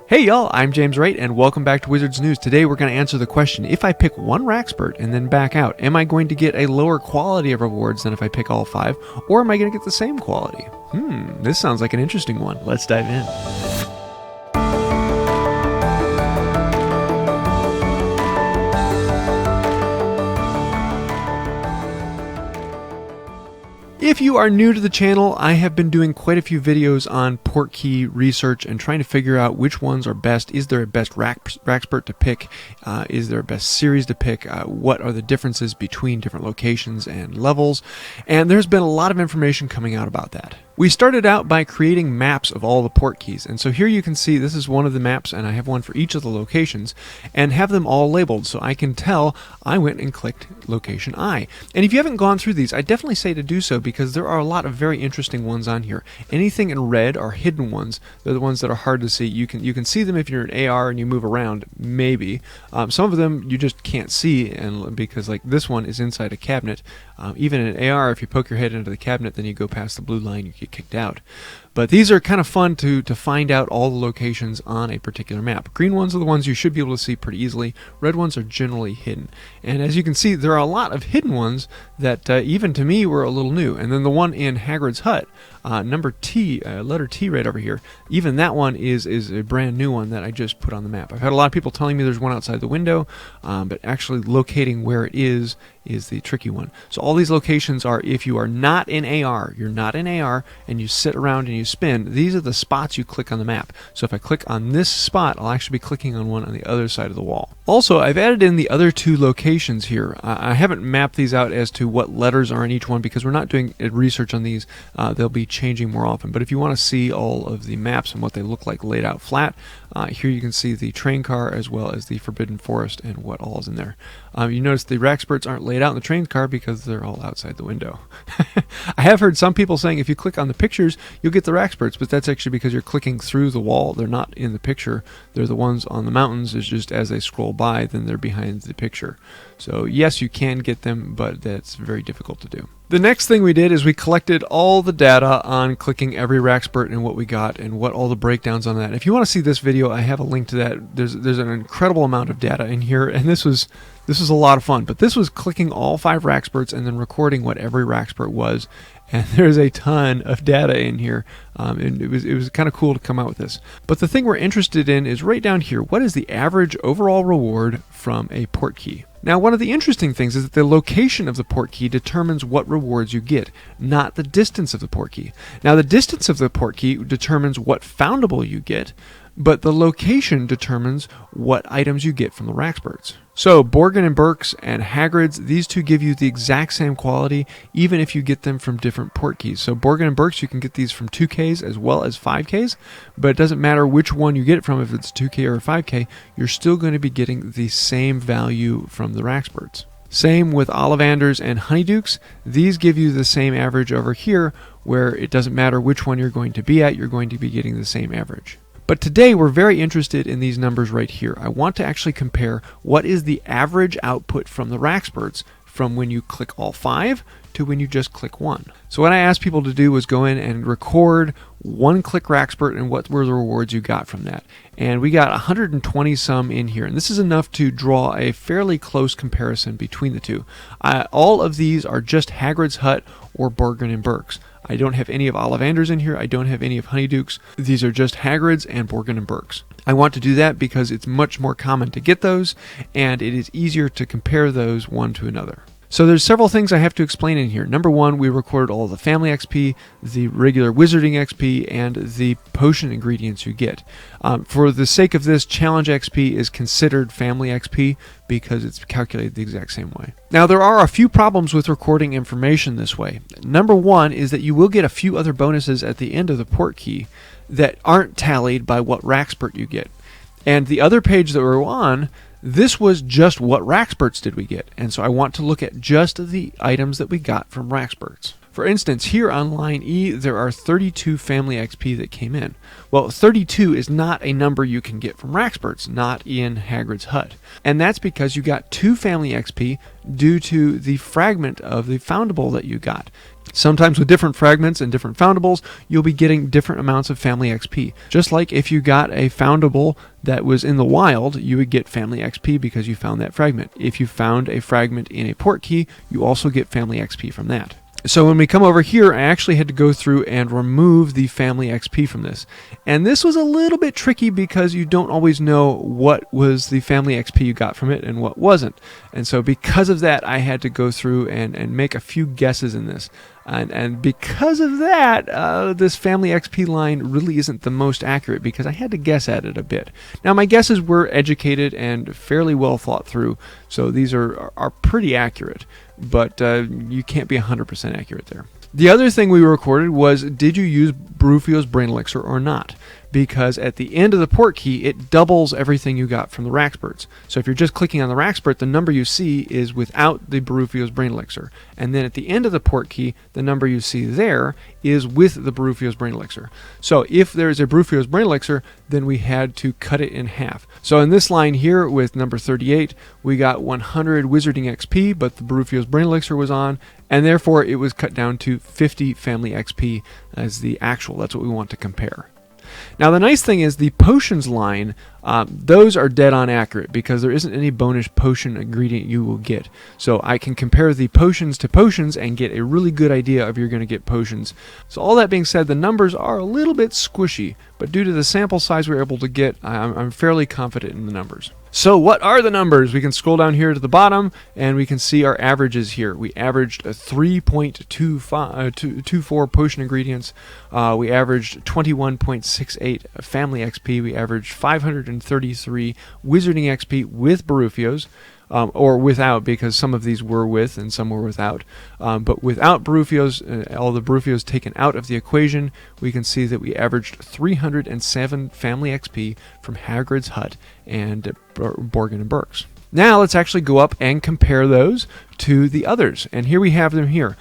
Hey y'all, I'm JamesWright and welcome back to Wizards News. Today we're going to answer the question, if I pick one Wrackspurt and then back out, am I going to get a lower quality of rewards than if I pick all 5, or am I going to get the same quality? This sounds like an interesting one. Let's dive in. If you are new to the channel, I have been doing quite a few videos on Portkey research and trying to figure out which ones are best. Is there a best Wrackspurt to pick? Is there a best series to pick? What are the differences between different locations and levels? And there's been a lot of information coming out about that. We started out by creating maps of all the Portkeys, and so here you can see this is one of the maps, and I have one for each of the locations, and have them all labeled so I can tell I went and clicked location I. And if you haven't gone through these, I definitely say to do so because there are a lot of very interesting ones on here. Anything in red are hidden ones. They're the ones that are hard to see. You can see them if you're in AR and you move around, maybe. Some of them you just can't see, and because like this one is inside a cabinet. Even in AR, if you poke your head into the cabinet, then you go past the blue line, you get kicked out. But these are kind of fun to find out all the locations on a particular map. Green ones are the ones you should be able to see pretty easily. Red ones are generally hidden. And as you can see, there are a lot of hidden ones that even to me were a little new. And then the one in Hagrid's hut, number T, letter T right over here, even that one is a brand new one that I just put on the map. I've had a lot of people telling me there's one outside the window, but actually locating where it is the tricky one. So all these locations are, if you are not in AR, you're not in AR, and you sit around and you spin, these are the spots you click on the map. So if I click on this spot, I'll actually be clicking on one on the other side of the wall. Also, I've added in the other 2 locations here. I haven't mapped these out as to what letters are in each one because we're not doing research on these. They'll be changing more often. But if you want to see all of the maps and what they look like laid out flat, here you can see the train car as well as the Forbidden Forest and what all is in there. You notice the Wrackspurts aren't laid out in the train car because they're all outside the window. I have heard some people saying if you click on the pictures, you'll get the Wrackspurts, but that's actually because you're clicking through the wall. They're not in the picture. They're the ones on the mountains. It's just as they scroll by, then they're behind the picture. So yes, you can get them, but that's very difficult to do. The next thing we did is we collected all the data on clicking every Wrackspurt and what we got and what all the breakdowns on that. If you want to see this video, I have a link to that. There's an incredible amount of data in here, and this was a lot of fun. But this was clicking all 5 Wrackspurts and then recording what every Wrackspurt was. And there's a ton of data in here, and it was kind of cool to come out with this. But the thing we're interested in is right down here. What is the average overall reward from a Portkey? Now, one of the interesting things is that the location of the Portkey determines what rewards you get, not the distance of the Portkey. Now, the distance of the Portkey determines what foundable you get, but the location determines what items you get from the Wrackspurts. So, Borgin and Burke's and Hagrid's, these 2 give you the exact same quality, even if you get them from different Portkeys. So, Borgin and Burke's, you can get these from 2Ks as well as 5Ks, but it doesn't matter which one you get it from, if it's 2K or 5K, you're still going to be getting the same value from the Wrackspurts. Same with Ollivanders and Honeydukes. These give you the same average over here, where it doesn't matter which one you're going to be at, you're going to be getting the same average. But today we're very interested in these numbers right here. I want to actually compare what is the average output from the Wrackspurts from when you click all 5 to when you just click 1. So what I asked people to do was go in and record 1-click Wrackspurt and what were the rewards you got from that. And we got 120 some in here, and this is enough to draw a fairly close comparison between the 2. All of these are just Hagrid's hut or Borgin and Burke's. I don't have any of Ollivander's in here. I don't have any of Honeydukes. These are just Hagrid's and Borgin and Burke's. I want to do that because it's much more common to get those, and it is easier to compare those one to another. So there's several things I have to explain in here. Number 1, we recorded all the family XP, the regular wizarding XP, and the potion ingredients you get. For the sake of this, challenge XP is considered family XP because it's calculated the exact same way. Now, there are a few problems with recording information this way. Number 1 is that you will get a few other bonuses at the end of the Portkey that aren't tallied by what Wrackspurt you get. And the other page that we're on, this was just what Wrackspurts did we get, and so I want to look at just the items that we got from Wrackspurts. For instance, here on line E, there are 32 family XP that came in. Well, 32 is not a number you can get from Wrackspurts, not in Hagrid's hut. And that's because you got 2 family XP due to the fragment of the foundable that you got. Sometimes with different fragments and different foundables, you'll be getting different amounts of family XP. Just like if you got a foundable that was in the wild, you would get family XP because you found that fragment. If you found a fragment in a portkey, you also get family XP from that. So when we come over here, I actually had to go through and remove the family XP from this. And this was a little bit tricky because you don't always know what was the family XP you got from it and what wasn't. And so because of that, I had to go through and make a few guesses in this. And because of that, this family XP line really isn't the most accurate because I had to guess at it a bit. Now, my guesses were educated and fairly well thought through, so these are pretty accurate, but you can't be 100% accurate there. The other thing we recorded was, did you use Barufio's Brain Elixir or not? Because at the end of the Portkey, it doubles everything you got from the Wrackspurts. So if you're just clicking on the Wrackspurt, the number you see is without the Barufio's Brain Elixir. And then at the end of the Portkey, the number you see there is with the Barufio's Brain Elixir. So if there's a Barufio's Brain Elixir, then we had to cut it in half. So in this line here with number 38, we got 100 Wizarding XP, but the Barufio's Brain Elixir was on, and therefore it was cut down to 50 Family XP as the actual. That's what we want to compare. Now the nice thing is the potions line, those are dead on accurate because there isn't any bonus potion ingredient you will get. So I can compare the potions to potions and get a really good idea if you're going to get potions. So all that being said, the numbers are a little bit squishy, but due to the sample size we're able to get, I'm fairly confident in the numbers. So what are the numbers? We can scroll down here to the bottom and we can see our averages here. We averaged 3.24 potion ingredients. We averaged 21.68 family XP. We averaged 533 wizarding XP with Barufio's. Or without, because some of these were with and some were without. But without Barufio's, all the Barufio's taken out of the equation, we can see that we averaged 307 family XP from Hagrid's Hut and Borgin and Burke's. Now let's actually go up and compare those to the others. And here we have them here.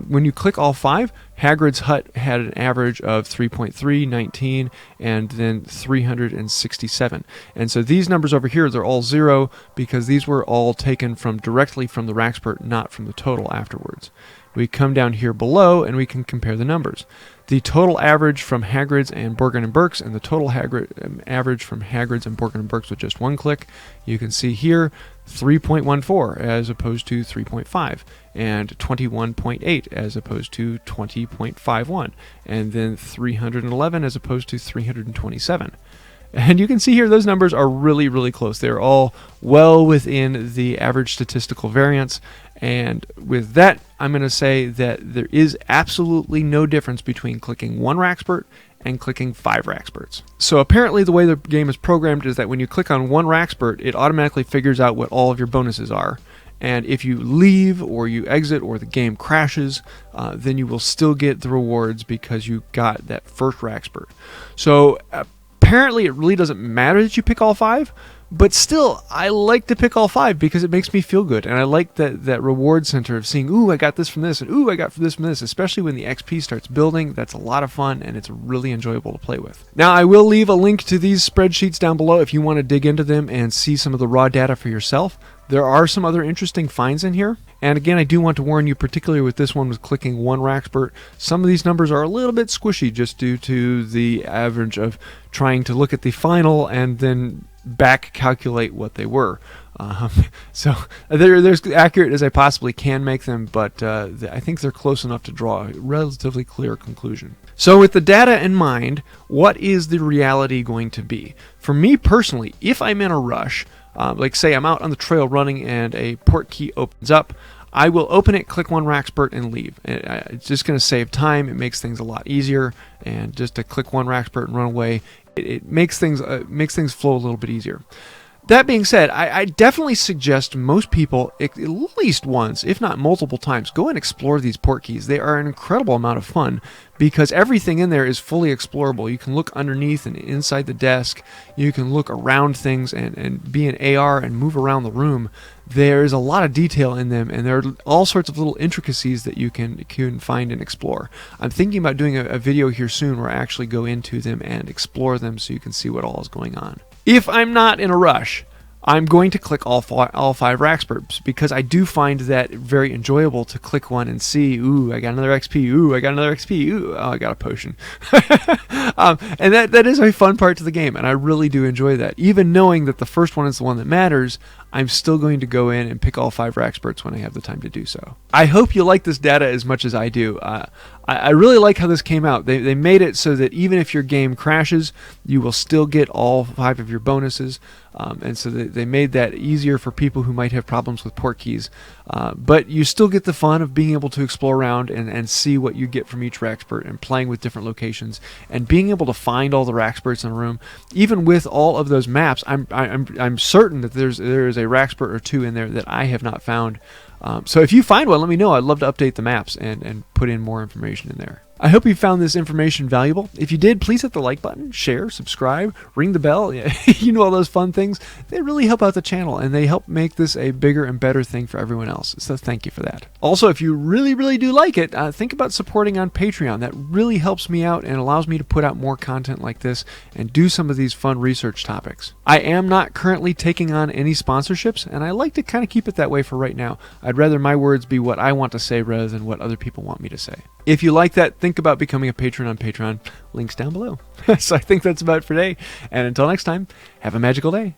When you click all 5, Hagrid's Hut had an average of 3.3, 19, and then 367. And so these numbers over here, they're all 0 because these were all taken directly from the Wrackspurt, not from the total afterwards. We come down here below and we can compare the numbers. The total average from Hagrid's and Borgin and Burke's and the total average from Hagrid's and Borgin and Burke's with just one click. You can see here 3.14 as opposed to 3.5 and 21.8 as opposed to 20.51 and then 311 as opposed to 327. And you can see here those numbers are really, really close. They're all well within the average statistical variance. And with that, I'm going to say that there is absolutely no difference between clicking one Wrackspurt and clicking 5 Wrackspurts. So apparently the way the game is programmed is that when you click on one Wrackspurt, it automatically figures out what all of your bonuses are. And if you leave or you exit or the game crashes, then you will still get the rewards because you got that first Wrackspurt. So apparently it really doesn't matter that you pick all 5, but still, I like to pick all 5 because it makes me feel good, and I like that reward center of seeing, ooh, I got this from this, and ooh, I got this from this, especially when the XP starts building. That's a lot of fun, and it's really enjoyable to play with. Now, I will leave a link to these spreadsheets down below if you want to dig into them and see some of the raw data for yourself. There are some other interesting finds in here. And again, I do want to warn you, particularly with this one with clicking one Wrackspurt, some of these numbers are a little bit squishy just due to the average of trying to look at the final and then back calculate what they were. So they're as accurate as I possibly can make them, but I think they're close enough to draw a relatively clear conclusion. So with the data in mind, what is the reality going to be? For me personally, if I'm in a rush, like say I'm out on the trail running and a portkey opens up, I will open it, click one Wrackspurt, and leave. It's just going to save time. It makes things a lot easier, and just to click one Wrackspurt and run away, it makes things flow a little bit easier. That being said, I definitely suggest most people, at least once, if not multiple times, go and explore these portkeys. They are an incredible amount of fun because everything in there is fully explorable. You can look underneath and inside the desk. You can look around things and be an AR and move around the room. There's a lot of detail in them, and there are all sorts of little intricacies that you can find and explore. I'm thinking about doing a video here soon where I actually go into them and explore them so you can see what all is going on. If I'm not in a rush, I'm going to click all five Wrackspurts because I do find that very enjoyable to click one and see, ooh, I got another XP, ooh, I got another XP, ooh, oh, I got a potion. And that is a fun part to the game, and I really do enjoy that. Even knowing that the first one is the one that matters, I'm still going to go in and pick all 5 Wrackspurts when I have the time to do so. I hope you like this data as much as I do. I really like how this came out. They made it so that even if your game crashes, you will still get all 5 of your bonuses. And so they made that easier for people who might have problems with portkeys. But you still get the fun of being able to explore around and see what you get from each Wrackspurt and playing with different locations and being able to find all the Wrackspurts in a room. Even with all of those maps, I'm certain that there is a Wrackspurt or 2 in there that I have not found. So if you find one, let me know. I'd love to update the maps and put in more information in there. I hope you found this information valuable. If you did, please hit the like button, share, subscribe, ring the bell. You know, all those fun things. They really help out the channel, and they help make this a bigger and better thing for everyone else. So thank you for that. Also, if you really, really do like it, think about supporting on Patreon. That really helps me out and allows me to put out more content like this and do some of these fun research topics. I am not currently taking on any sponsorships, and I like to kind of keep it that way for right now. I'd rather my words be what I want to say rather than what other people want me to say. If you like that, think about becoming a patron on Patreon. Links down below. So I think that's about it for today. And until next time, have a magical day.